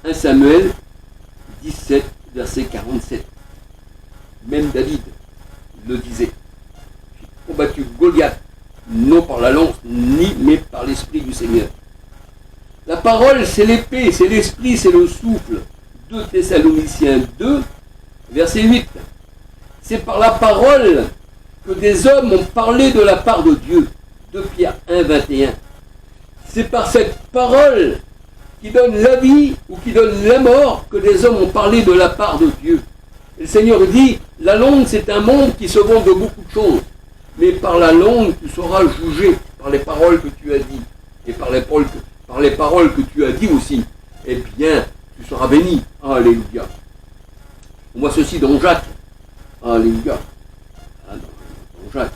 1 Samuel 17, verset 47. Même David le disait. J'ai combattu Goliath, non par la lance, ni mais par l'Esprit du Seigneur. La parole, c'est l'épée, c'est l'Esprit, c'est le souffle. 2 Thessaloniciens 2, verset 8. C'est par la parole que des hommes ont parlé de la part de Dieu. 2 Pierre 1, 21. C'est par cette parole qui donne la vie ou qui donne la mort que des hommes ont parlé de la part de Dieu. Et le Seigneur dit, la langue c'est un monde qui se vend de beaucoup de choses. Mais par la langue tu seras jugé, par les paroles que tu as dit. Et par les paroles que tu as dit aussi. Eh bien, tu seras béni. Alléluia. On voit ceci dans Jacques. Alléluia. Dans Jacques.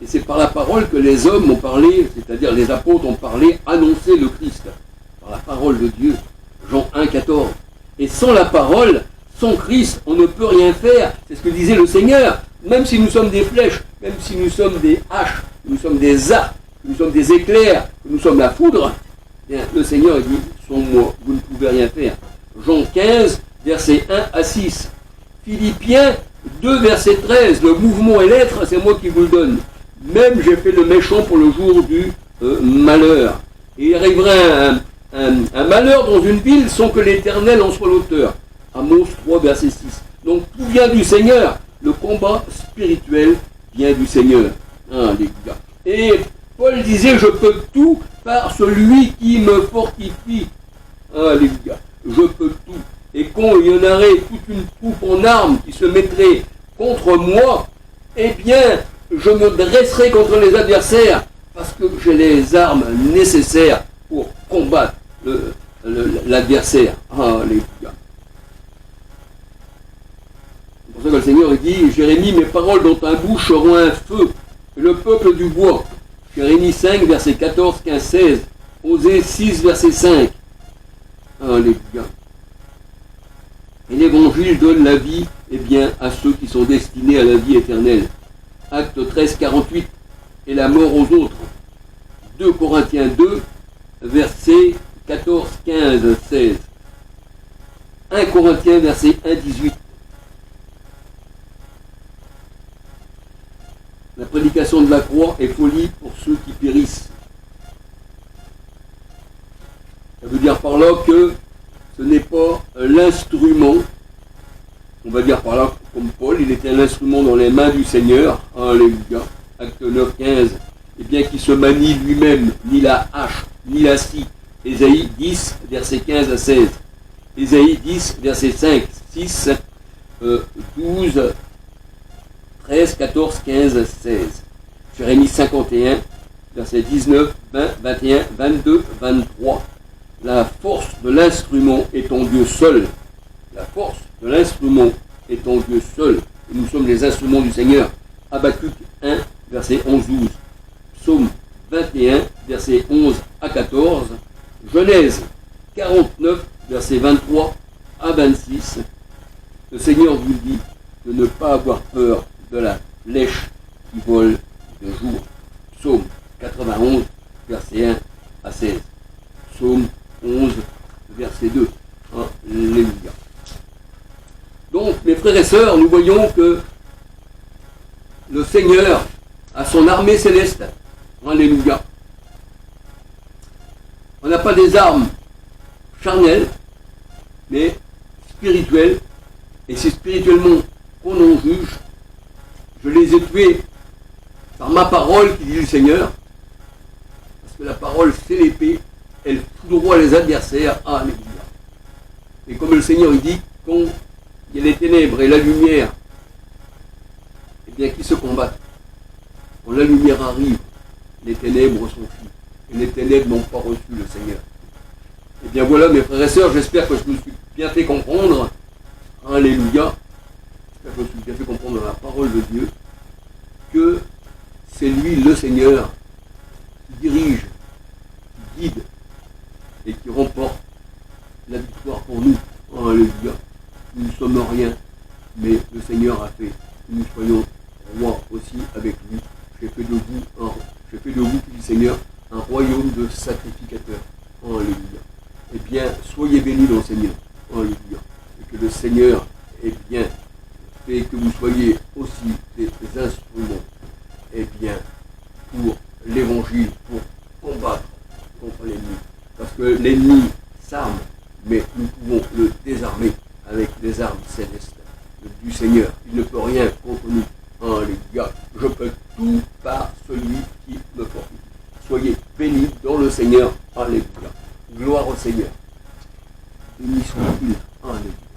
Et c'est par la parole que les hommes ont parlé, c'est-à-dire les apôtres ont parlé, annoncé le Christ. Par la parole de Dieu. Jean 1, 14. Et sans la parole, sans Christ, on ne peut rien faire. C'est ce que disait le Seigneur. Même si nous sommes des flèches, même si nous sommes des haches, nous sommes des arcs, nous sommes des éclairs, nous sommes la foudre, bien, le Seigneur dit, sans moi, vous ne pouvez rien faire. Jean 15, versets 1 à 6. Philippiens 2, verset 13. Le mouvement et l'être, c'est moi qui vous le donne. Même j'ai fait le méchant pour le jour du malheur. Et il arriverait un malheur dans une ville sans que l'Éternel en soit l'auteur. Amos 3, verset 6. Donc tout vient du Seigneur. Le combat spirituel vient du Seigneur. Alléluia. Et Paul disait, je peux tout par celui qui me fortifie. Alléluia. Je peux tout. Et quand il y en aurait toute une troupe en armes qui se mettrait contre moi, eh bien, je me dresserai contre les adversaires parce que j'ai les armes nécessaires pour combattre l'adversaire. Alléluia. C'est pour ça que le Seigneur dit, Jérémie, mes paroles dans ta bouche seront un feu, et le peuple du bois. Jérémie 5, verset 14, 15, 16. Osée 6, verset 5. Alléluia. Et l'évangile donne la vie, eh bien, à ceux qui sont destinés à la vie éternelle. Acte 13, 48. Et la mort aux autres. 2 Corinthiens 2, verset 14, 15, 16. 1 Corinthiens, verset 1, 18. La prédication de la croix est folie pour ceux qui périssent. Ça veut dire par là que ce n'est pas l'instrument, on va dire par là, comme Paul, il était l'instrument dans les mains du Seigneur, alléluia, acte 9, 15, et bien qu'il se manie lui-même, ni la hache, ni la scie. Ésaïe 10, verset 15 à 16. Ésaïe 10, verset 5, 6, 12, 13, 14, 15, 16. Jérémie 51, verset 19, 20, 21, 22, 23. La force de l'instrument est en Dieu seul. La force de l'instrument est en Dieu seul. Et nous sommes les instruments du Seigneur. Habakkuk 1, verset 11-12. Psaume 21, verset 11 à 14. Genèse 49, verset 23 à 26. Le Seigneur vous dit de ne pas avoir peur de la flèche qui vole de jour. Psaume 91, verset 1 à 16. Psaume 11, verset 2. Alléluia. Donc, mes frères et sœurs, nous voyons que le Seigneur a son armée céleste. Alléluia. On n'a pas des armes charnelles, mais spirituelles. Et c'est spirituellement qu'on en juge. Je les ai tués par ma parole, qui dit le Seigneur. Parce que la parole, c'est l'épée. Elle foudroie les adversaires. Alléluia. Et comme le Seigneur il dit, quand il y a les ténèbres et la lumière, eh bien, qui se combattent. Quand la lumière arrive, les ténèbres s'enfuient. Et les ténèbres n'ont pas reçu le Seigneur. Eh bien voilà, mes frères et sœurs, j'espère que je me suis bien fait comprendre. Alléluia. J'espère que je me suis bien fait comprendre dans la parole de Dieu que c'est lui, le Seigneur, qui dirige, qui guide et qui remporte la victoire pour nous. Alléluia. Nous ne sommes rien, mais le Seigneur a fait que nous soyons rois aussi avec lui. J'ai fait de vous, dit le Seigneur, un royaume de sacrificateurs. Alléluia. Eh bien, soyez bénis dans le Seigneur. Alléluia. Et que le Seigneur, eh bien, fait que vous soyez aussi des instruments, eh bien, pour l'évangile, pour combattre contre l'ennemi. Parce que l'ennemi s'arme, mais nous pouvons le désarmer avec des armes célestes du Seigneur. Il ne peut rien contre nous. Alléluia. Je peux tout par celui qui me fortifie. Soyez bénis dans le Seigneur. Alléluia. Gloire au Seigneur. Béni soit-il. Alléluia.